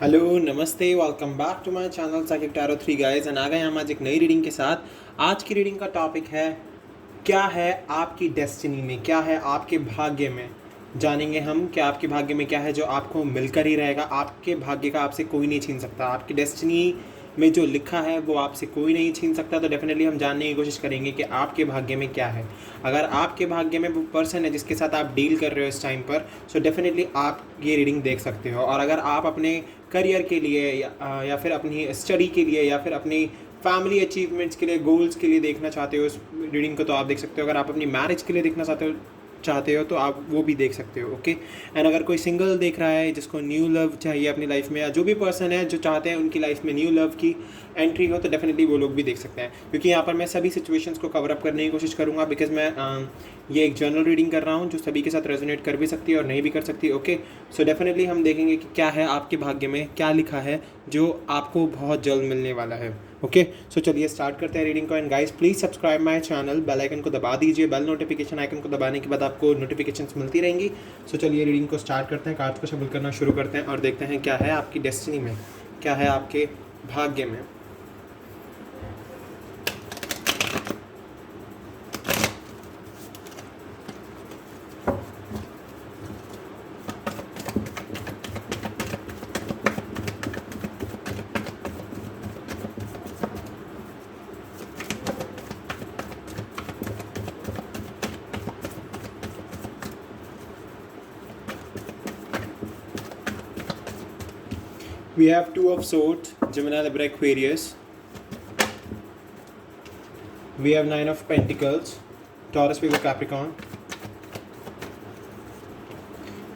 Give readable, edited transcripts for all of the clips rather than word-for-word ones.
Hello नमस्ते welcome back to my channel Saqib tarot 3 guys and आ गए हम आज एक नई रीडिंग के साथ। आज की रीडिंग का टॉपिक है क्या है आपकी डेस्टिनी में, क्या है आपके भाग्य में। जानेंगे हम कि आपके भाग्य में क्या है जो आपको मिलकर ही रहेगा। आपके भाग्य का आपसे कोई नहीं छीन सकता। आपकी डेस्टिनी में जो लिखा है वो आपसे कोई नहीं छीन सकता। तो डेफिनेटली हम जानने की कोशिश करेंगे कि आपके भाग्य में क्या है। अगर आपके भाग्य में वो पर्सन है जिसके साथ आप डील कर रहे हो इस टाइम पर, सो डेफिनेटली आप ये रीडिंग देख सकते हो। और अगर आप अपने करियर के लिए या फिर अपनी स्टडी के लिए या फिर अपनी फैमिली अचीवमेंट्स के लिए, गोल्स के लिए देखना चाहते हो इस रीडिंग को, तो आप देख सकते हो। अगर आप अपनी मैरिज के लिए देखना चाहते हो तो आप वो भी देख सकते हो। ओके। एंड अगर कोई सिंगल देख रहा है जिसको न्यू लव चाहिए अपनी लाइफ में, या जो भी पर्सन है जो चाहते हैं उनकी लाइफ में न्यू लव की एंट्री हो, तो डेफिनेटली वो लोग भी देख सकते हैं। क्योंकि यहाँ पर मैं सभी सिचुएशंस को कवर अप करने की कोशिश करूँगा, बिकॉज मैं ये एक जनरल रीडिंग कर रहा हूँ जो सभी के साथ रेजोनेट कर भी सकती है और नहीं भी कर सकती। ओके। सो डेफिनेटली हम देखेंगे कि क्या है आपके भाग्य में, क्या लिखा है जो आपको बहुत जल्द मिलने वाला है। ओके। सो चलिए स्टार्ट करते हैं रीडिंग को। And guys please subscribe my channel, bell icon को दबा दीजिए। बेल नोटिफिकेशन आइकन को दबाने के बाद आपको नोटिफिकेशंस मिलती रहेंगी। सो चलिए रीडिंग को स्टार्ट करते हैं, कार्ड्स को शफल करना शुरू करते हैं और देखते हैं क्या है आपकी डेस्टिनी में, क्या है आपके भाग्य में। We have Two of Swords, Gemini, Libra, Aquarius. We have Nine of Pentacles, Taurus, Virgo, Capricorn.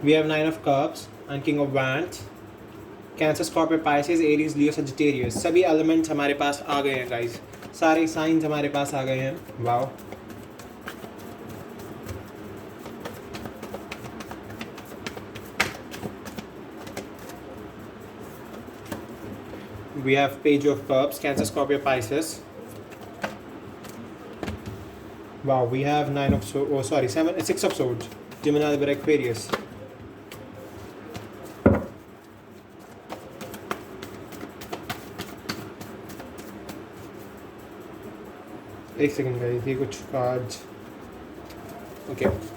We have Nine of Cups and King of Wands. Cancer, Scorpio, Pisces, Aries, Leo, Sagittarius. सभी elements हमारे पास आ गए हैं guys. सारे science हमारे पास आ गए हैं। Wow. We have Page of Cups, Cancer, Scorpio, Pisces. Wow, we have Six of Swords, Gemini, Libra, Aquarius. एक second guys, ये कुछ cards. Okay.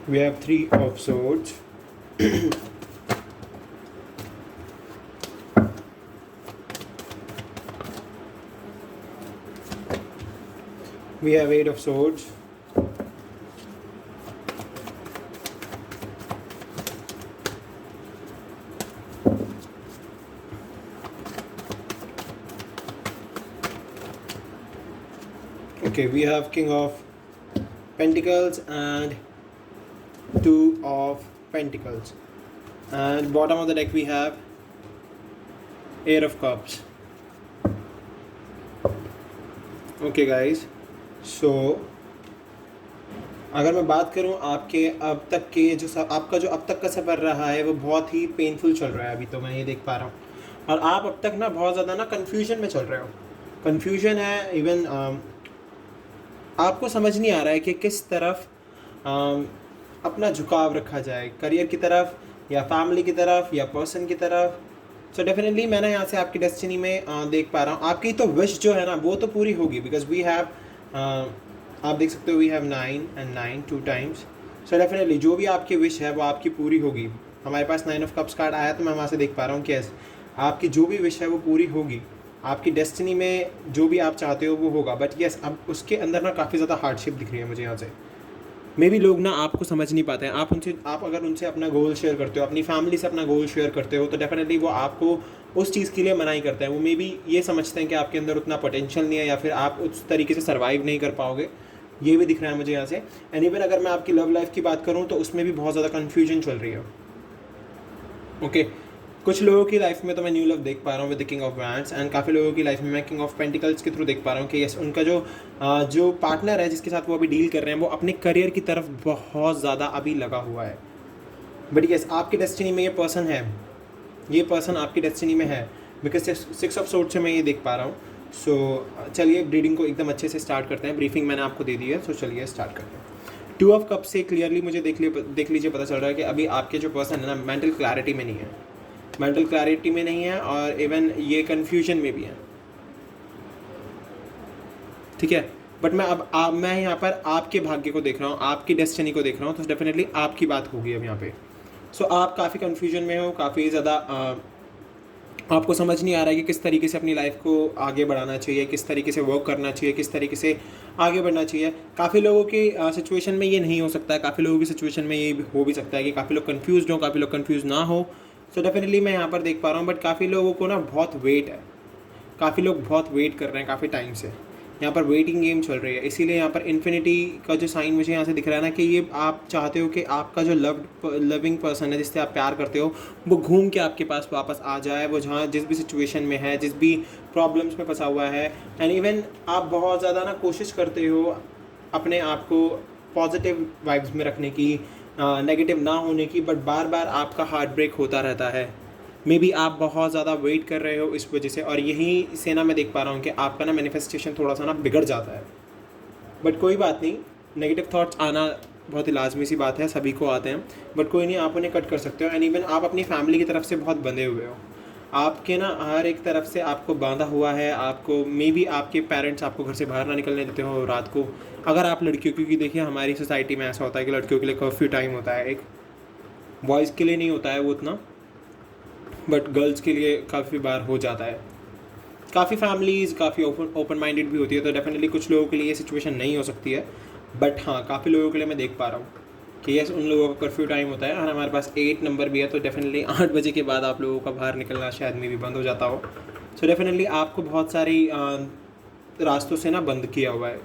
We have Three of Swords. We have Eight of Swords. Okay, we have King of Pentacles and Two of Pentacles. And bottom of the deck we have Air of Cups. Okay guys, so अगर मैं बात करूं आपके अब तक के आपका जो अब तक का सफ़र रहा है वो बहुत ही पेनफुल चल रहा है। अभी तो मैं ये देख पा रहा हूँ। और आप अब तक ना बहुत ज़्यादा ना कन्फ्यूजन में चल रहे हो। कन्फ्यूजन है, इवन आपको समझ नहीं आ रहा है कि किस तरफ अपना झुकाव रखा जाए, करियर की तरफ या फैमिली की तरफ या पर्सन की तरफ। सो डेफिनेटली मैं ना यहाँ से आपकी डेस्टिनी में देख पा रहा हूँ। आपकी तो विश जो है ना वो तो पूरी होगी, बिकॉज वी हैव आप देख सकते हो we have 9 and 9 2 times. So definitely जो भी आपकी विश है वो आपकी पूरी होगी। हमारे पास 9 of Cups कार्ड आया तो मैं वहाँ से देख पा रहा हूँ कि आपकी जो भी विश है वो पूरी होगी। आपकी डेस्टिनी में जो भी आप चाहते हो वो होगा। बट यस, अब उसके अंदर ना काफ़ी ज़्यादा हार्डशिप दिख रही है मुझे यहाँ से। मे बी लोग ना आपको समझ नहीं पाते हैं। आप अगर उनसे अपना गोल शेयर करते हो, अपनी फैमिली से अपना गोल शेयर करते हो, तो डेफिनेटली वो आपको उस चीज़ के लिए मनाही करते हैं। वो मे बी ये समझते हैं कि आपके अंदर उतना पोटेंशियल नहीं है या फिर आप उस तरीके से सर्वाइव नहीं कर पाओगे। ये भी दिख रहा है मुझे यहाँ से। एंड इवन अगर मैं आपकी लव लाइफ की बात करूँ तो उसमें भी बहुत ज़्यादा कन्फ्यूजन चल रही है। ओके। कुछ लोगों की लाइफ में तो मैं न्यू लव देख पा रहा हूँ with the king of wands, and काफ़ी लोगों की लाइफ में मैं किंग ऑफ पेंटिकल्स के थ्रू देख पा रहा हूँ कि यस, उनका जो पार्टनर है जिसके साथ वो अभी डील कर रहे हैं वो अपने करियर की तरफ बहुत ज़्यादा अभी लगा हुआ है। बट यस, आपकी डेस्टिनी में ये पर्सन है ये पर्सन आपकी डेस्टिनी में है, बिकॉज 6 ऑफ सोर्ड से मैं ये देख पा रहा हूँ। सो चलिए रीडिंग को एकदम अच्छे से स्टार्ट करते हैं। ब्रीफिंग मैंने आपको दे दी है, सो चलिए स्टार्ट करते हैं। 2 ऑफ कप से क्लियरली मुझे देख लीजिए पता चल रहा है कि अभी आपके जो पर्सन है ना मेंटल क्लैरिटी में नहीं है, मेंटल क्लैरिटी में नहीं है और इवन ये कन्फ्यूजन में भी है, ठीक है। बट मैं यहाँ पर आपके भाग्य को देख रहा हूँ, आपकी डेस्टिनी को देख रहा हूँ, तो डेफिनेटली आपकी बात होगी अब यहाँ पे। सो आप काफ़ी कन्फ्यूजन में हो, काफ़ी ज़्यादा आपको समझ नहीं आ रहा है कि किस तरीके से अपनी लाइफ को आगे बढ़ाना चाहिए, किस तरीके से वर्क करना चाहिए, किस तरीके से आगे बढ़ना चाहिए। काफ़ी लोगों की सिचुएशन में ये नहीं हो सकता है, काफ़ी लोगों की सिचुएशन में ये हो भी सकता है कि काफ़ी लोग कन्फ्यूज़ हों, काफ़ी लोग कन्फ्यूज़ ना हो। सो डेफिनेटली मैं यहाँ पर देख पा रहा हूँ, बट काफ़ी लोगों को ना बहुत वेट है, काफ़ी लोग बहुत वेट कर रहे हैं काफ़ी टाइम से, यहाँ पर वेटिंग गेम चल रही है। इसीलिए यहाँ पर इन्फिनिटी का जो साइन मुझे यहाँ से दिख रहा है ना कि ये आप चाहते हो कि आपका जो लविंग पर्सन है जिससे आप प्यार करते हो वो घूम के आपके पास वापस आ जाए, वो जहाँ जिस भी सिचुएशन में है, जिस भी प्रॉब्लम्स में फंसा हुआ है। एंड इवन आप बहुत ज़्यादा ना कोशिश करते हो अपने आप को पॉजिटिव वाइब्स में रखने की, नेगेटिव ना होने की, बट बार बार आपका हार्ट ब्रेक होता रहता है। मे बी आप बहुत ज़्यादा वेट कर रहे हो इस वजह से, और यही से ना मैं देख पा रहा हूँ कि आपका ना मैनिफेस्टेशन थोड़ा सा ना बिगड़ जाता है। बट कोई बात नहीं, नेगेटिव थॉट्स आना बहुत ही लाजमी सी बात है, सभी को आते हैं, बट कोई नहीं, आप उन्हें कट कर सकते हो। एंड इवन आप अपनी फैमिली की तरफ से बहुत बंधे हुए हो, आपके ना हर एक तरफ से आपको बांधा हुआ है। आपको मे बी आपके पेरेंट्स आपको घर से बाहर ना निकलने देते हो रात को, अगर आप लड़कियों, क्योंकि देखिए हमारी सोसाइटी में ऐसा होता है कि लड़कियों के लिए कर्फ्यू टाइम होता है, एक बॉयज़ के लिए नहीं होता है वो उतना, बट गर्ल्स के लिए काफ़ी बार हो जाता है। काफ़ी फैमिलीज़ काफ़ी ओपन माइंडेड भी होती है, तो डेफिनेटली कुछ लोगों के लिए ये सिचुएशन नहीं हो सकती है, बट हाँ काफ़ी लोगों के लिए मैं देख पा रहा हूँ कि यस, उन लोगों का कर्फ्यू टाइम होता है और हमारे पास 8 नंबर भी है, तो डेफिनेटली 8 बजे के बाद आप लोगों का बाहर निकलना शायद में भी बंद हो जाता हो। सो डेफिनेटली आपको बहुत सारी रास्तों से ना बंद किया हुआ है।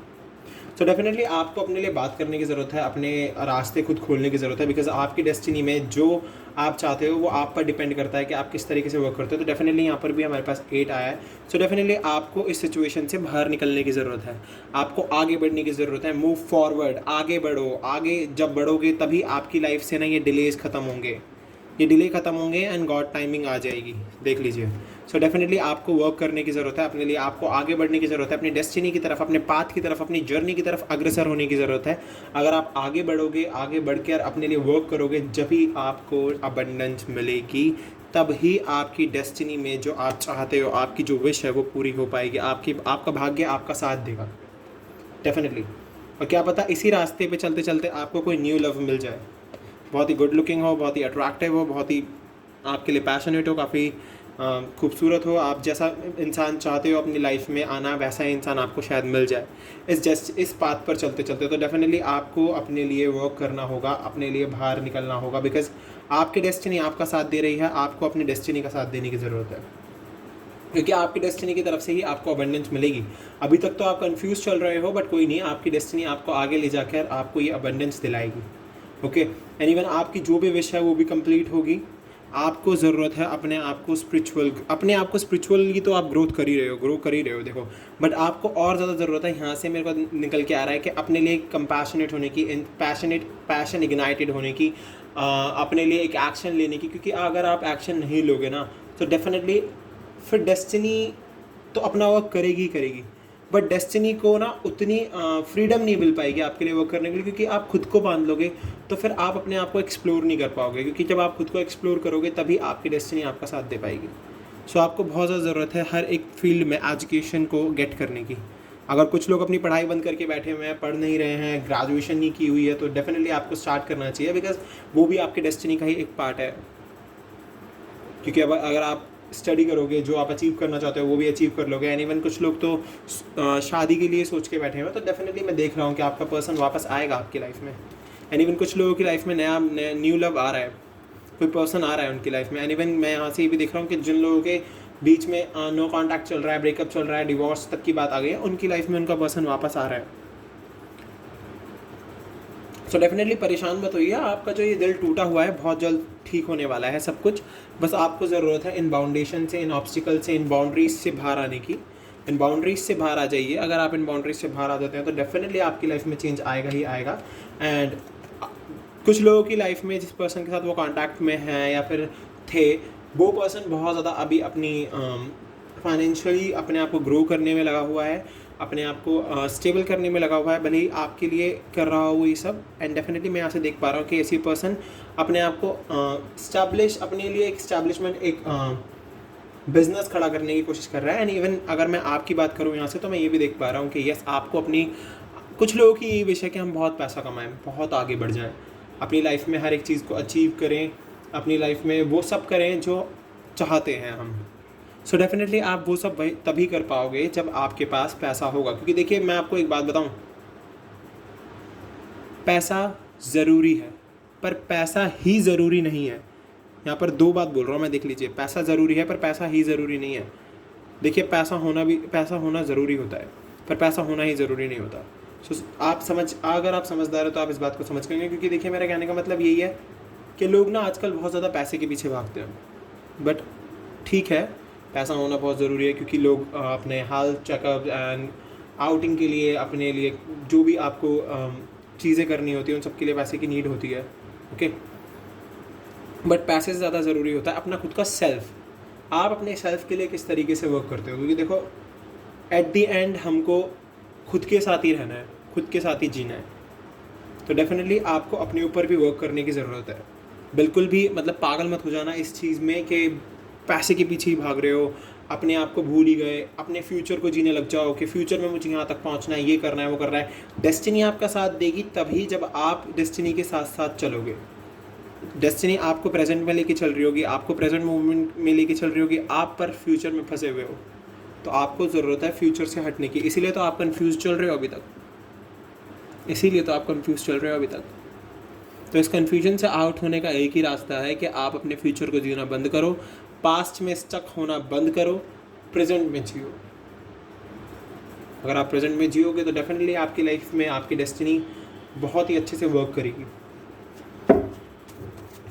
सो डेफिनेटली आपको अपने लिए बात करने की ज़रूरत है, अपने रास्ते खुद खोलने की ज़रूरत है, बिकॉज आपकी डेस्टिनी में जो आप चाहते हो वो आप पर डिपेंड करता है कि आप किस तरीके से वर्क करते हो। तो डेफिनेटली यहाँ पर भी हमारे पास 8 आया है। सो डेफिनेटली आपको इस सिचुएशन से बाहर निकलने की ज़रूरत है, आपको आगे बढ़ने की ज़रूरत है। मूव फॉरवर्ड, आगे बढ़ो, आगे जब बढ़ोगे तभी आपकी लाइफ से ना ये डिलेज ख़त्म होंगे, ये डिले ख़त्म होंगे एंड गॉड टाइमिंग आ जाएगी, देख लीजिए। सो डेफिनेटली आपको वर्क करने की ज़रूरत है अपने लिए, आपको आगे बढ़ने की ज़रूरत है, अपनी डेस्टिनी की तरफ, अपने पाथ की तरफ, अपनी जर्नी की तरफ अग्रसर होने की ज़रूरत है। अगर आप आगे बढ़ोगे, आगे बढ़कर अपने लिए वर्क करोगे, जब ही आपको अबंडेंस मिलेगी, तब ही आपकी डेस्टिनी में जो आप चाहते हो, आपकी जो विश है वो पूरी हो पाएगी, आपका भाग्य आपका साथ देगा डेफिनेटली। और क्या पता इसी रास्ते पे चलते चलते आपको कोई न्यू लव मिल जाए, बहुत ही गुड लुकिंग हो, बहुत ही अट्रैक्टिव हो, बहुत ही आपके लिए पैशनेट हो, काफ़ी खूबसूरत हो, आप जैसा इंसान चाहते हो अपनी लाइफ में आना वैसा ही इंसान आपको शायद मिल जाए इस पाथ पर चलते चलते। तो डेफिनेटली आपको अपने लिए वर्क करना होगा, अपने लिए बाहर निकलना होगा, बिकॉज आपकी डेस्टिनी आपका साथ दे रही है, आपको अपनी डेस्टिनी का साथ देने की ज़रूरत है, क्योंकि आपकी डेस्टिनी की तरफ से ही आपको अबंडेंस मिलेगी। अभी तक तो आप कंफ्यूज चल रहे हो, बट कोई नहीं, आपकी डेस्टिनी आपको आगे ले जाकर आपको ये अबंडेंस दिलाएगी। ओके, एंड इवन आपकी जो भी विश है वो भी कंप्लीट होगी। आपको ज़रूरत है अपने आप को स्पिरिचुअली तो आप ग्रो कर ही रहे हो देखो, बट आपको और ज़्यादा ज़रूरत है, यहाँ से मेरे को निकल के आ रहा है कि अपने लिए कंपैशनेट होने की, पैशन इग्नाइटेड होने की, अपने लिए एक एक्शन लेने की, क्योंकि अगर आप एक्शन नहीं लोगे ना तो डेफिनेटली फिर डेस्टिनी तो अपना वर्क करेगी ही करेगी, बट डेस्टिनी को ना उतनी फ्रीडम नहीं मिल पाएगी आपके लिए वर्क करने के लिए, क्योंकि आप खुद को बांध लोगे तो फिर आप अपने आप को एक्सप्लोर नहीं कर पाओगे, क्योंकि जब आप खुद को एक्सप्लोर करोगे तभी आपकी डेस्टिनी आपका साथ दे पाएगी। सो आपको बहुत ज़्यादा ज़रूरत है हर एक फील्ड में एजुकेशन को गेट करने की। अगर कुछ लोग अपनी पढ़ाई बंद करके बैठे हुए हैं, पढ़ नहीं रहे हैं, ग्रेजुएशन नहीं की हुई है, तो डेफिनेटली आपको स्टार्ट करना चाहिए, बिकॉज वो भी आपकी डेस्टिनी का ही एक पार्ट है। क्योंकि अब अगर आप स्टडी करोगे, जो आप अचीव करना चाहते हो वो भी अचीव कर लोगे। एंड इवन कुछ लोग तो शादी के लिए सोच के बैठे हुए हैं, तो डेफिनेटली मैं देख रहा हूँ कि आपका पर्सन वापस आएगा आपकी लाइफ में। एंड इवन कुछ लोगों की लाइफ में नया न्यू लव आ रहा है, कोई पर्सन आ रहा है उनकी लाइफ में। एंड इवन मैं यहाँ से ये भी देख रहा हूँ कि जिन लोगों के बीच में नो कॉन्टैक्ट चल रहा है, ब्रेकअप चल रहा है, डिवोर्स तक की बात आ गई है, उनकी लाइफ में उनका पर्सन वापस आ रहा है। सो डेफिनेटली परेशान मत होइए, आपका जो ये दिल टूटा हुआ है बहुत जल्द ठीक होने वाला है सब कुछ। बस आपको ज़रूरत है इन बाउंडेशन से, इन ऑब्स्टिकल से, इन बाउंड्रीज से बाहर आने की। इन बाउंड्रीज से बाहर आ जाइए। अगर आप इन बाउंड्रीज से बाहर आ जाते हैं तो डेफिनेटली आपकी लाइफ में चेंज आएगा ही आएगा। एंड कुछ लोगों की लाइफ में जिस पर्सन के साथ वो कांटेक्ट में हैं या फिर थे, वो पर्सन बहुत ज़्यादा अभी अपनी फाइनेंशियली अपने आप को ग्रो करने में लगा हुआ है, अपने आप को स्टेबल करने में लगा हुआ है, भले ही आपके लिए कर रहा हो ये सब। एंड डेफिनेटली मैं यहाँ से देख पा रहा हूँ कि ऐसी पर्सन अपने आप को अपने लिए एक स्टैब्लिशमेंट, एक बिजनेस खड़ा करने की कोशिश कर रहा है। एंड इवन अगर मैं आपकी बात करूँ यहाँ से, तो मैं ये भी देख पा रहा हूँ कि यस, आपको अपनी, कुछ लोगों की यही विश है कि हम बहुत पैसा कमाएं, बहुत आगे बढ़ जाएं, अपनी लाइफ में हर एक चीज़ को अचीव करें, अपनी लाइफ में वो सब करें जो चाहते हैं हम। सो डेफिनेटली आप वो सब तभी कर पाओगे जब आपके पास पैसा होगा। क्योंकि देखिए, मैं आपको एक बात बताऊँ, पैसा ज़रूरी है, पर पैसा ही ज़रूरी नहीं है। यहाँ पर दो बात बोल रहा हूँ मैं, देख लीजिए, पैसा ज़रूरी है पर पैसा ही ज़रूरी नहीं है। देखिए, पैसा होना ज़रूरी होता है, पर पैसा होना ही ज़रूरी नहीं होता। सो अगर आप समझदार हो तो आप इस बात को समझ पाएंगे। क्योंकि देखिए, मेरा कहने का मतलब यही है कि लोग ना आजकल बहुत ज़्यादा पैसे के पीछे भागते हैं। बट ठीक है, पैसा होना बहुत ज़रूरी है, क्योंकि लोग अपने हेल्थ चेकअप एंड आउटिंग के लिए, अपने लिए जो भी आपको चीज़ें करनी होती हैं, उन सब के लिए पैसे की नीड होती है। ओके, बट पैसे से ज़्यादा ज़रूरी होता है अपना खुद का सेल्फ। आप अपने सेल्फ के लिए किस तरीके से वर्क करते हो, क्योंकि देखो, एट दी एंड हमको खुद के साथ ही रहना है, खुद के साथ ही जीना है। तो डेफिनेटली आपको अपने ऊपर भी वर्क करने की ज़रूरत है। बिल्कुल भी मतलब पागल मत हो जाना इस चीज़ में कि पैसे के पीछे ही भाग रहे हो, अपने आप को भूल ही गए, अपने फ्यूचर को जीने लग जाओ कि फ्यूचर में मुझे यहाँ तक पहुँचना है, ये करना है, वो करना है। डेस्टिनी आपका साथ देगी तभी जब आप डेस्टिनी के साथ साथ चलोगे। डेस्टिनी आपको प्रेजेंट में लेके चल रही होगी, आपको प्रेजेंट मोमेंट में लेके चल रही होगी, आप पर फ्यूचर में फंसे हुए हो। तो आपको ज़रूरत है फ्यूचर से हटने की। इसीलिए तो आप कंफ्यूज चल रहे हो अभी तक, तो इस कन्फ्यूजन से आउट होने का एक ही रास्ता है कि आप अपने फ्यूचर को जीना बंद करो, पास्ट में स्टक होना बंद करो, प्रेजेंट में जियो। अगर आप प्रेजेंट में जियोगे तो डेफिनेटली आपकी लाइफ में आपकी डेस्टिनी बहुत ही अच्छे से वर्क करेगी।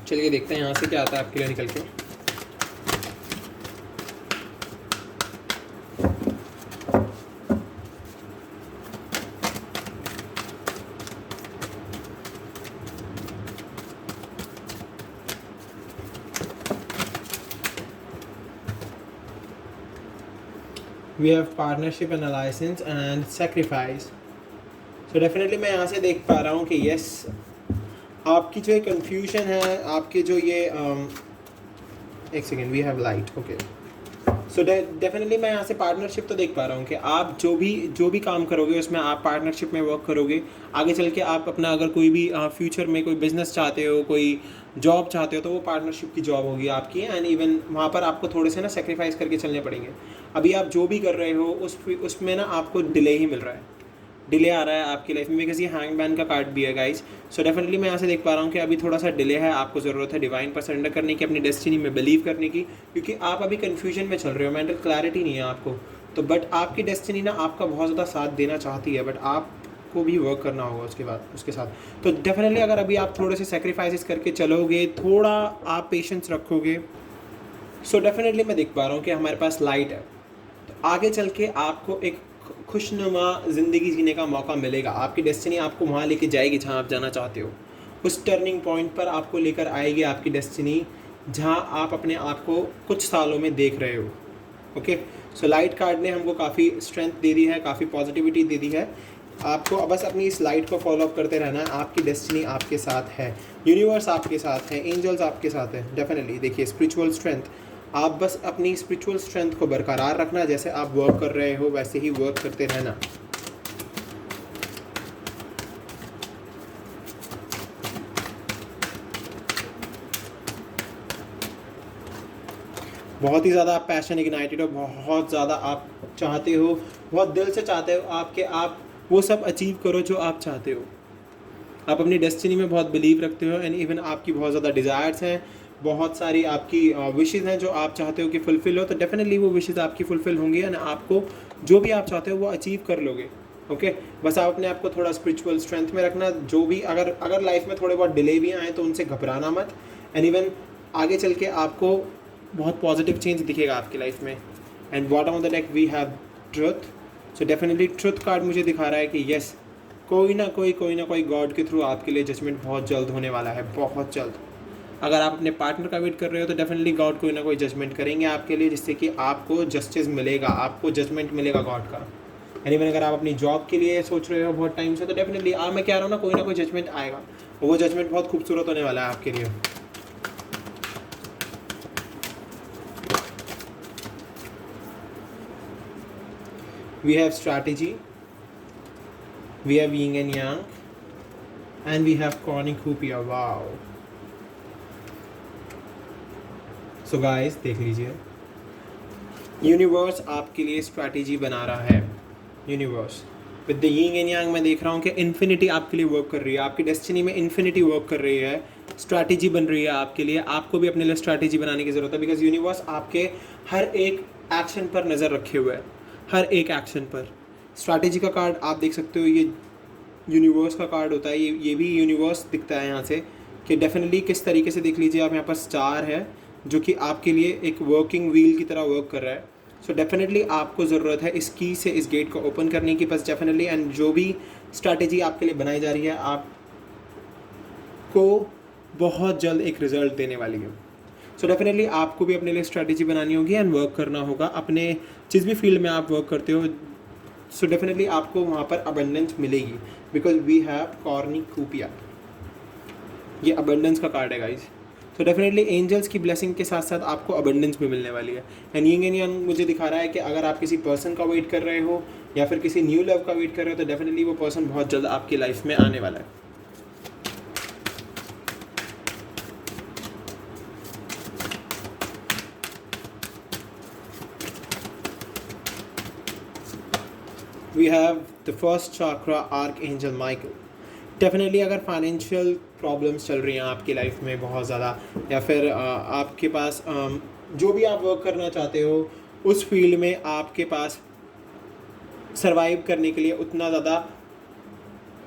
चलिए देखते हैं यहाँ से क्या आता है आपके लिए निकल के। We have partnership and alliance and sacrifice. So definitely मैं यहाँ से देख पा रहा हूँ कि yes, आपकी जो ये कन्फ्यूजन है, आपके जो ये एक second, we have light, okay. So definitely मैं यहाँ से पार्टनरशिप तो देख पा रहा हूँ कि आप जो भी काम करोगे उसमें आप पार्टनरशिप में वर्क करोगे। आगे चल के आप अपना अगर कोई भी फ्यूचर में कोई बिजनेस चाहते हो, कोई जॉब चाहते हो, तो वो पार्टनरशिप की जॉब होगी आपकी। एंड इवन वहाँ पर आपको थोड़े से ना सेक्रीफाइस करके चलने पड़ेंगे। अभी आप जो भी कर रहे हो उसमें ना आपको डिले ही मिल रहा है, डिले आ रहा है आपकी लाइफ में, बिकॉज ये हैंगमैन का कार्ड भी है गाइज। सो डेफिनेटली मैं यहाँ से देख पा रहा हूँ कि अभी थोड़ा सा डिले है, आपको ज़रूरत है डिवाइन पर सरेंडर करने की, अपनी डेस्टिनी में बिलीव करने की, क्योंकि आप अभी कन्फ्यूजन में चल रहे हो, मेंटल क्लैरिटी नहीं है आपको। तो बट आपकी डेस्टिनी ना आपका बहुत ज़्यादा साथ देना चाहती है, बट आपको भी वर्क करना होगा उसके साथ। तो डेफिनेटली अगर अभी आप थोड़े से सेक्रीफाइसेस करके चलोगे, थोड़ा आप पेशेंस रखोगे, सो डेफिनेटली मैं देख पा रहा हूँ कि हमारे पास लाइट है। तो आगे चल के आपको एक खुशनुमा ज़िंदगी जीने का मौका मिलेगा। आपकी डेस्टिनी आपको वहाँ लेके जाएगी जहाँ आप जाना चाहते हो। उस टर्निंग पॉइंट पर आपको लेकर आएगी आपकी डेस्टिनी, जहाँ आप अपने आप को कुछ सालों में देख रहे हो। ओके, सो लाइट कार्ड ने हमको काफ़ी स्ट्रेंथ दे दी है, काफ़ी पॉजिटिविटी दे दी है। आपको बस अपनी इस लाइट को फॉलो अप करते रहना है। आपकी डेस्टिनी आपके साथ है, यूनिवर्स आपके साथ है, एंजल्स आपके साथ है। डेफिनेटली देखिए, स्पिरिचुअल स्ट्रेंथ, आप बस अपनी स्पिरिचुअल स्ट्रेंथ को बरकरार रखना। जैसे आप वर्क कर रहे हो वैसे ही वर्क करते रहना। बहुत ही ज़्यादा आप पैशन इग्नाइटेड हो, बहुत ज़्यादा आप चाहते हो, बहुत दिल से चाहते हो आपके आप वो सब अचीव करो जो आप चाहते हो। आप अपनी डेस्टिनी में बहुत बिलीव रखते हो एंड इवन आपकी बहुत ज़्यादा डिज़ायर्स हैं, बहुत सारी आपकी विशेज़ हैं जो आप चाहते हो कि फुलफ़िल हो। तो डेफिनेटली वो विशेज़ आपकी फुलफ़िल होंगी एंड आपको जो भी आप चाहते हो वो अचीव कर लोगे। ओके, बस आप अपने आप को थोड़ा स्पिरिचुअल स्ट्रेंथ में रखना। जो भी अगर लाइफ में थोड़े बहुत डिले भी आए तो उनसे घबराना मत। एंड इवन आगे चल के आपको बहुत पॉजिटिव चेंज दिखेगा आपकी लाइफ में। And bottom of the deck we have truth. So definitely truth card मुझे दिखा रहा है कि येस, कोई ना कोई गॉड के थ्रू आपके लिए जजमेंट बहुत जल्द होने वाला है, बहुत जल्द। अगर आप अपने पार्टनर का वेट कर रहे हो तो डेफिनेटली गॉड कोई ना कोई जजमेंट करेंगे आपके लिए, जिससे कि आपको जस्टिस मिलेगा, आपको जजमेंट मिलेगा गॉड का। यानी मैंने अगर आप अपनी जॉब के लिए सोच रहे हो बहुत टाइम से, तो डेफिनेटली मैं कह रहा हूँ ना कोई जजमेंट आएगा, और वो जजमेंट बहुत खूबसूरत होने वाला है आपके लिए। We have strategy, we have yin and yang, and we have cornucopia. Wow. So guys, देख लीजिए, यूनिवर्स आपके लिए स्ट्रैटेजी बना रहा है। Universe with the yin and yang मैं देख रहा हूँ कि इन्फिनिटी आपके लिए वर्क कर रही है, आपकी डेस्टिनी में इन्फिनिटी वर्क कर रही है, स्ट्रैटेजी बन रही है आपके लिए। आपको भी अपने लिए स्ट्रैटेजी बनाने की ज़रूरत है, बिकॉज यूनिवर्स आपके हर एक एक्शन पर नज़र रखे हुए है, हर एक एक्शन पर। स्ट्रैटेजी का कार्ड आप देख सकते हो, ये यूनिवर्स का कार्ड होता है, ये भी यूनिवर्स दिखता है यहाँ से कि डेफिनेटली किस तरीके से देख लीजिए आप, यहाँ पर स्टार है जो कि आपके लिए एक वर्किंग व्हील की तरह वर्क कर रहा है। सो डेफिनेटली आपको ज़रूरत है इस की से इस गेट को ओपन करने की, बस डेफिनेटली। एंड जो भी स्ट्रैटेजी आपके लिए बनाई जा रही है आपको बहुत जल्द एक रिज़ल्ट देने वाली है। सो डेफिनेटली आपको भी अपने लिए स्ट्रैटेजी बनानी होगी एंड वर्क करना होगा अपने जिस भी फील्ड में आप वर्क करते हो। सो डेफिनेटली आपको वहाँ पर अबंडेंस मिलेगी, बिकॉज वी हैव कॉर्निकोपिया, ये अबंडेंस का कार्ड है गाइज। तो डेफिनेटली एंजल्स की ब्लेसिंग के साथ साथ आपको अबंडेंस भी मिलने वाली है। एंड यिंग एंड यांग मुझे दिखा रहा है कि अगर आप किसी पर्सन का वेट कर रहे हो या फिर किसी न्यू लव का वेट कर रहे हो, तो डेफिनेटली वो पर्सन बहुत जल्द आपकी लाइफ में आने वाला है। We have the first chakra, Archangel Michael. Definitely अगर फाइनेंशियल प्रॉब्लम्स चल रही हैं आपकी लाइफ में बहुत ज़्यादा, या फिर आपके पास जो भी आप वर्क करना चाहते हो उस फील्ड में आपके पास सरवाइव करने के लिए उतना ज़्यादा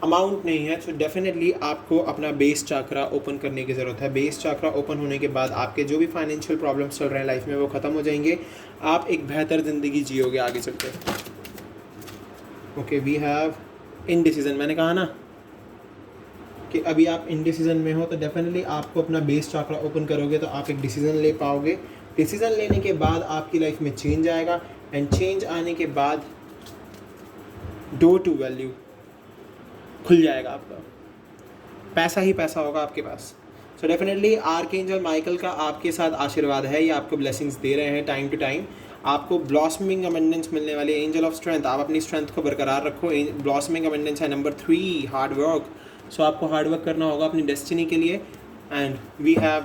अमाउंट नहीं है, तो डेफिनेटली आपको अपना बेस चाकरा ओपन करने की ज़रूरत है। बेस चाकरा ओपन होने के बाद आपके जो भी फाइनेंशियल प्रॉब्लम्स चल रहे हैं लाइफ में वो ख़त्म हो जाएंगे, आप एक बेहतर ज़िंदगी जियोगे आगे चलकर। Okay, we have indecision. मैंने कहा ना कि अभी आप इनडिसीजन में हो, तो डेफिनेटली आपको अपना बेस चाकरा ओपन करोगे तो आप एक डिसीज़न ले पाओगे। डिसीज़न लेने के बाद आपकी लाइफ में चेंज आएगा, एंड चेंज आने के बाद डोर टू वैल्यू खुल जाएगा आपका, पैसा ही पैसा होगा आपके पास। सो डेफिनेटली आर्कएंजल माइकल का आपके साथ आशीर्वाद है, ये आपको ब्लेसिंग्स दे रहे हैं टाइम टू टाइम। आपको ब्लॉसमिंग अबंडेंस मिलने वाली है। एंजल ऑफ स्ट्रेंथ, आप अपनी स्ट्रेंथ को बरकरार रखो। ब्लॉसमिंग अबंडेंस है। Number 3, hard work. सो आपको हार्ड वर्क करना होगा अपनी डेस्टिनी के लिए। And we have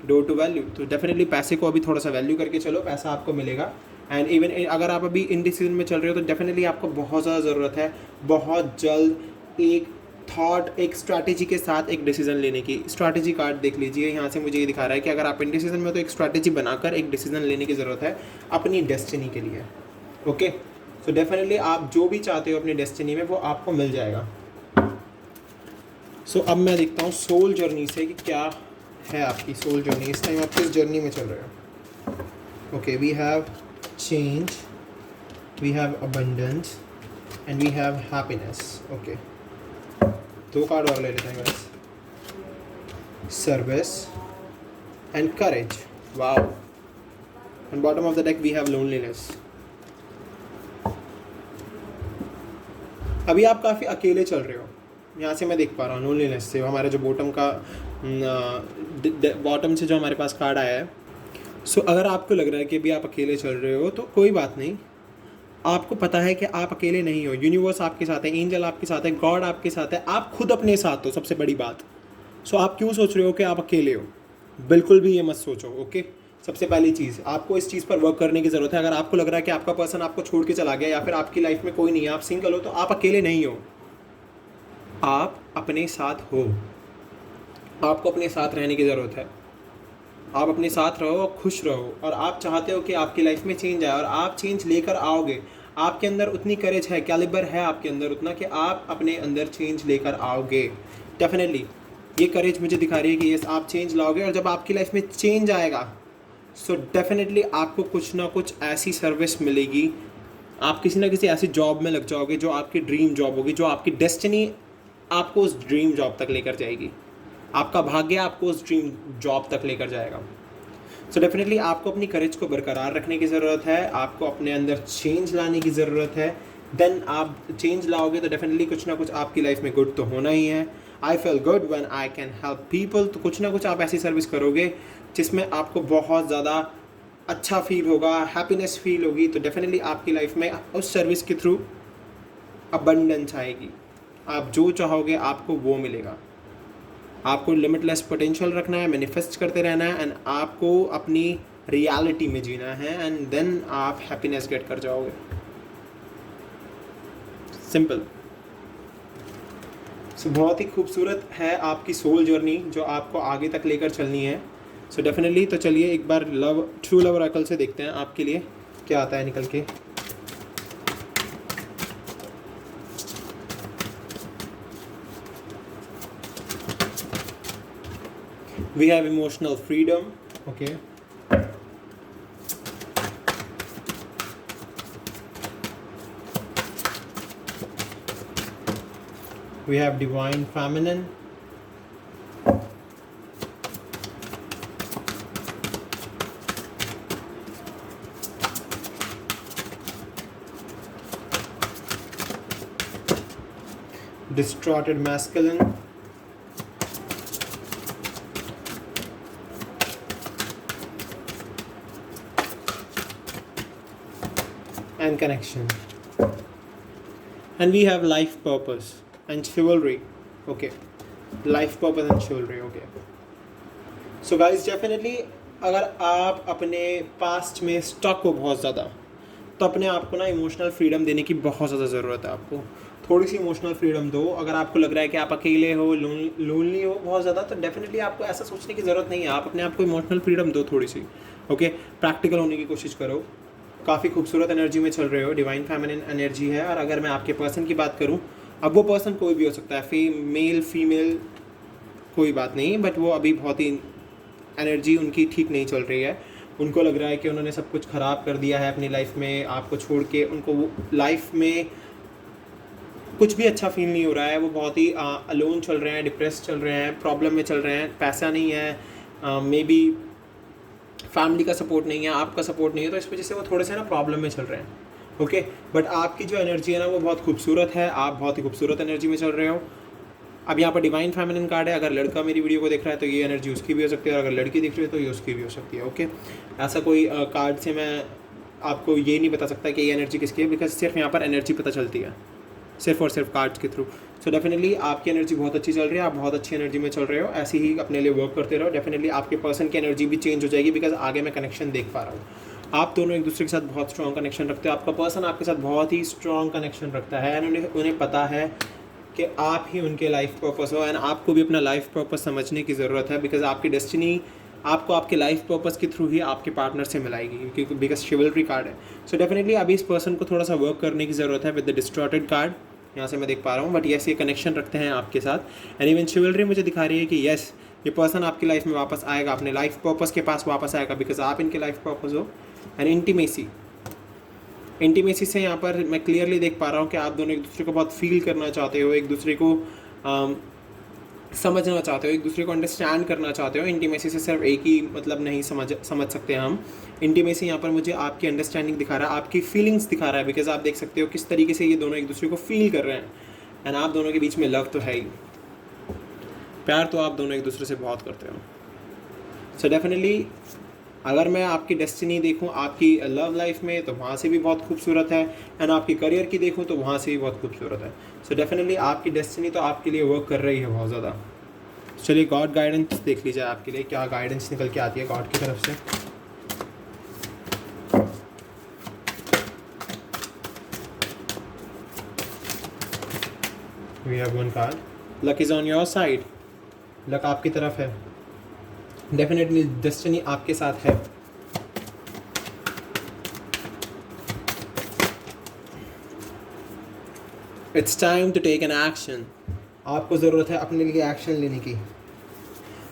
door to value. तो डेफिनेटली पैसे को अभी थोड़ा सा वैल्यू करके चलो, पैसा आपको मिलेगा। एंड इवन अगर आप अभी इनडिसीजन में चल रहे हो, तो डेफिनेटली आपको बहुत ज़्यादा ज़रूरत है बहुत जल्द एक थॉट, एक स्ट्रैटेजी के साथ एक डिसीजन लेने की। स्ट्रैटेजी कार्ड देख लीजिए, यहाँ से मुझे ये दिखा रहा है कि अगर आप इनडिसीजन में, तो एक स्ट्रैटेजी बनाकर एक डिसीजन लेने की ज़रूरत है अपनी डेस्टिनी के लिए। ओके, सो डेफिनेटली आप जो भी चाहते हो अपनी डेस्टिनी में वो आपको मिल जाएगा। सो अब मैं देखता हूँ सोल जर्नी से कि क्या है आपकी सोल जर्नी, इस टाइम आप किस जर्नी में चल रहे हो। Okay, we have change, we have abundance and we have happiness. Okay, 2 card और ले लेते हैं guys. Service and courage. Wow. And bottom of the deck we have loneliness. अभी आप काफ़ी अकेले चल रहे हो, यहाँ से मैं देख पा रहा हूँ लोनलीनेस से। हमारा जो बॉटम से जो हमारे पास कार्ड आया है। सो अगर आपको लग रहा है कि अभी आप अकेले चल रहे हो, तो कोई बात नहीं, आपको पता है कि आप अकेले नहीं हो। यूनिवर्स आपके साथ है, एंजल आपके साथ है, गॉड आपके साथ है, आप खुद अपने साथ हो, सबसे बड़ी बात। सो आप क्यों सोच रहे हो कि आप अकेले हो? बिल्कुल भी ये मत सोचो। ओके, सबसे पहली चीज़, आपको इस चीज़ पर वर्क करने की ज़रूरत है। अगर आपको लग रहा है कि आपका पर्सन आपको छोड़ के चला गया या फिर आपकी लाइफ में कोई नहीं है, आप सिंगल हो, तो आप अकेले नहीं हो, आप अपने साथ हो। आपको अपने साथ रहने की ज़रूरत है। आप अपने साथ रहो और खुश रहो, और आप चाहते हो कि आपकी लाइफ में चेंज आए, और आप चेंज लेकर आओगे। आपके अंदर उतनी करेज है, कैलिबर है आपके अंदर उतना, कि आप अपने अंदर चेंज लेकर आओगे। डेफिनेटली ये करेज मुझे दिखा रही है कि यस, आप चेंज लाओगे। और जब आपकी लाइफ में चेंज आएगा, सो डेफिनेटली आपको कुछ ना कुछ ऐसी सर्विस मिलेगी, आप किसी ना किसी ऐसी जॉब में लग जाओगे जो आपकी ड्रीम जॉब होगी, जो आपकी डेस्टिनी आपको उस ड्रीम जॉब तक लेकर जाएगी। आपका भाग्य आपको उस ड्रीम जॉब तक लेकर जाएगा। सो डेफिनेटली आपको अपनी करेज को बरकरार रखने की ज़रूरत है, आपको अपने अंदर चेंज लाने की ज़रूरत है। देन आप चेंज लाओगे तो डेफिनेटली कुछ ना कुछ आपकी लाइफ में गुड तो होना ही है। I feel good when I can help people, तो कुछ ना कुछ आप ऐसी सर्विस करोगे जिसमें आपको बहुत ज़्यादा अच्छा फील होगा, हैप्पीनेस फील होगी, तो डेफिनेटली आपकी लाइफ में उस सर्विस के थ्रू अबंडेंस आएगी। आप जो चाहोगे आपको वो मिलेगा। आपको लिमिटलेस पोटेंशियल रखना है, मैनिफेस्ट करते रहना है, एंड आपको अपनी रियलिटी में जीना है, एंड देन आप हैप्पीनेस गेट कर जाओगे। सिंपल। सो बहुत ही खूबसूरत है आपकी सोल जर्नी जो आपको आगे तक लेकर चलनी है। सो डेफिनेटली तो चलिए एक बार ट्रू लव ऑरेकल से देखते हैं आपके लिए क्या आता है निकल के। We have emotional freedom, okay. We have divine feminine. Distorted masculine. And connection. And we have life purpose and chivalry, okay. Life purpose and chivalry, okay. So guys, definitely अगर आप अपने पास्ट में स्टक हो बहुत ज़्यादा, तो अपने आप को ना इमोशनल फ्रीडम देने की बहुत ज़्यादा ज़रूरत है। आपको थोड़ी सी इमोशनल फ्रीडम दो। अगर आपको लग रहा है कि आप अकेले हो, लोनली हो बहुत ज़्यादा, तो डेफिनेटली आपको ऐसा सोचने की ज़रूरत नहीं है। आप अपने आप को इमोशनल फ्रीडम दो थोड़ी सी, ओके। प्रैक्टिकल होने की कोशिश करो। काफ़ी खूबसूरत एनर्जी में चल रहे हो, डिवाइन फेमिनिन एनर्जी है। और अगर मैं आपके पर्सन की बात करूं, अब वो पर्सन कोई भी हो सकता है, मेल फीमेल कोई बात नहीं, बट वो अभी बहुत ही एनर्जी उनकी ठीक नहीं चल रही है। उनको लग रहा है कि उन्होंने सब कुछ ख़राब कर दिया है अपनी लाइफ में, आपको छोड़ के। उनको वो लाइफ में कुछ भी अच्छा फील नहीं हो रहा है। वो बहुत ही अलोन चल रहे हैं, डिप्रेस चल रहे हैं, प्रॉब्लम में चल रहे हैं। पैसा नहीं है, मे बी फैमिली का सपोर्ट नहीं है, आपका सपोर्ट नहीं है, तो इस वजह से वो थोड़े से ना प्रॉब्लम में चल रहे हैं, ओके। बट आपकी जो एनर्जी है ना वो बहुत खूबसूरत है। आप बहुत ही खूबसूरत एनर्जी में चल रहे हो। अब यहाँ पर डिवाइन फेमिनिन कार्ड है। अगर लड़का मेरी वीडियो को देख रहा है तो ये एनर्जी उसकी भी हो सकती है, और अगर लड़की दिख रही है तो ये उसकी भी हो सकती है, ओके। ऐसा कोई कार्ड से मैं आपको ये नहीं बता सकता कि ये एनर्जी किसकी है, बिकॉज सिर्फ यहाँ पर एनर्जी पता चलती है, सिर्फ और सिर्फ कार्ड्स के थ्रू। सो डेफिनेटली आपकी एनर्जी बहुत अच्छी चल रही है, आप बहुत अच्छी एनर्जी में चल रहे हो। ऐसे ही अपने लिए वर्क करते रहो। डेफिनेटली आपके पर्सन की एनर्जी भी चेंज हो जाएगी, बिकॉज आगे मैं कनेक्शन देख पा रहा हूँ। आप दोनों एक दूसरे के साथ बहुत स्ट्रॉन्ग कनेक्शन रखते हो। आपका पर्सन आपके साथ बहुत ही स्ट्रॉन्ग कनेक्शन रखता है, एंड उन्हें पता है कि आप ही उनके लाइफ पर्पस हो। एंड आपको भी अपना लाइफ पर्पस समझने की ज़रूरत है, बिकॉज आपकी डेस्टिनी आपको आपके लाइफ पर्पस के थ्रू ही आपके पार्टनर से मिलाएगी, क्योंकि बिकॉज शिवलरी कार्ड है। सो डेफिनेटली अभी इस पर्सन को थोड़ा सा वर्क करने की ज़रूरत है विद द डिस्टॉर्टेड कार्ड, यहाँ से मैं देख पा रहा हूँ। बट यस, ये कनेक्शन रखते हैं आपके साथ। एंड इवन शिवलरी मुझे दिखा रही है कि यस, ये पर्सन आपकी लाइफ में वापस आएगा, अपने लाइफ पर्पस के पास वापस आएगा, बिकॉज आप इनके लाइफ पर्पस हो। एंड इंटीमेसी से यहाँ पर मैं क्लियरली देख पा रहा हूँ कि आप दोनों एक दूसरे को बहुत फील करना चाहते हो, एक दूसरे को समझना चाहते हो, एक दूसरे को अंडरस्टैंड करना चाहते हो। इंटीमेसी से सिर्फ एक ही मतलब नहीं समझ सकते हैं हम। इंटीमेसी यहाँ पर मुझे आपकी अंडरस्टैंडिंग दिखा रहा है, आपकी फीलिंग्स दिखा रहा है, बिकॉज आप देख सकते हो किस तरीके से ये दोनों एक दूसरे को फील कर रहे हैं। एंड आप दोनों के बीच में लव तो है ही, प्यार तो आप दोनों एक दूसरे से बहुत करते हो। सो डेफिनेटली अगर मैं आपकी डेस्टिनी देखूं आपकी लव लाइफ में, तो वहाँ से भी बहुत खूबसूरत है। एंड आपकी करियर की देखूं तो वहाँ से भी बहुत खूबसूरत है। सो डेफिनेटली आपकी डेस्टिनी तो आपके लिए वर्क कर रही है बहुत ज़्यादा। चलिए गॉड गाइडेंस देख लीजिए आपके लिए क्या गाइडेंस निकल के आती है गॉड की तरफ से। We have one card, luck is on your side. Luck आपकी तरफ है, डेफिनेटली डेस्टिनी आपके साथ है। It's time to take an action. आपको ज़रूरत है अपने लिए एक्शन लेने की।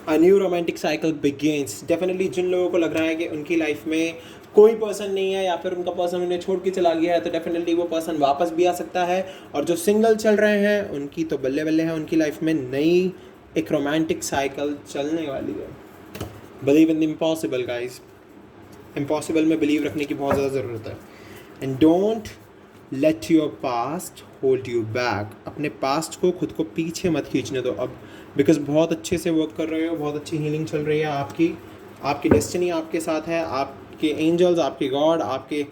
A new romantic cycle begins. Definitely जिन लोगों को लग रहा है कि उनकी लाइफ में कोई पर्सन नहीं है, या फिर उनका पर्सन उन्हें छोड़ के चला गया है, तो डेफिनेटली वो पर्सन वापस भी आ सकता है। और जो सिंगल चल रहे हैं उनकी तो बल्ले बल्ले है, उनकी लाइफ में नई एक रोमांटिक साइकिल चलने वाली है। Believe in the impossible guys, impossible में बिलीव रखने की बहुत ज़्यादा ज़रूरत है। And don't let your past hold you back, अपने पास्ट को खुद को पीछे मत खींचने दो अब, बिकॉज बहुत अच्छे से वर्क कर रहे हो, बहुत अच्छी हीलिंग चल रही है आपकी डेस्टिनी आपके साथ है, आपके एंजल्स, आपके गॉड, आपके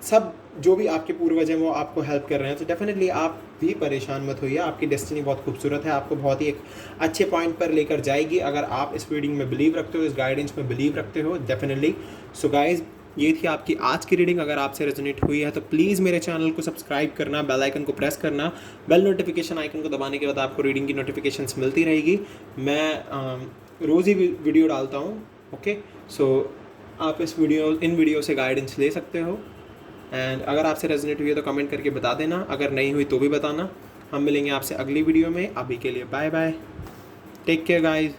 सब जो भी आपके पूर्वज हैं वो आपको हेल्प कर रहे हैं। तो डेफिनेटली आप भी परेशान मत होइए, आपकी डेस्टिनी बहुत खूबसूरत है, आपको बहुत ही एक अच्छे पॉइंट पर लेकर जाएगी अगर आप इस रीडिंग में बिलीव रखते हो, इस गाइडेंस में बिलीव रखते हो डेफिनेटली। सो गाइज, ये थी आपकी आज की रीडिंग। अगर आपसे रेजोनेट हुई है तो प्लीज़ मेरे चैनल को सब्सक्राइब करना, बेल आइकन को प्रेस करना, बेल नोटिफिकेशन आइकन को दबाने के बाद आपको रीडिंग की नोटिफिकेशंस मिलती रहेगी। मैं रोज़ ही वीडियो डालता हूँ। ओके, सो आप इन वीडियो से गाइडेंस ले सकते हो। एंड अगर आपसे रेजोनेट हुई है तो कमेंट करके बता देना, अगर नहीं हुई तो भी बताना। हम मिलेंगे आपसे अगली वीडियो में। अभी के लिए bye bye, take care guys.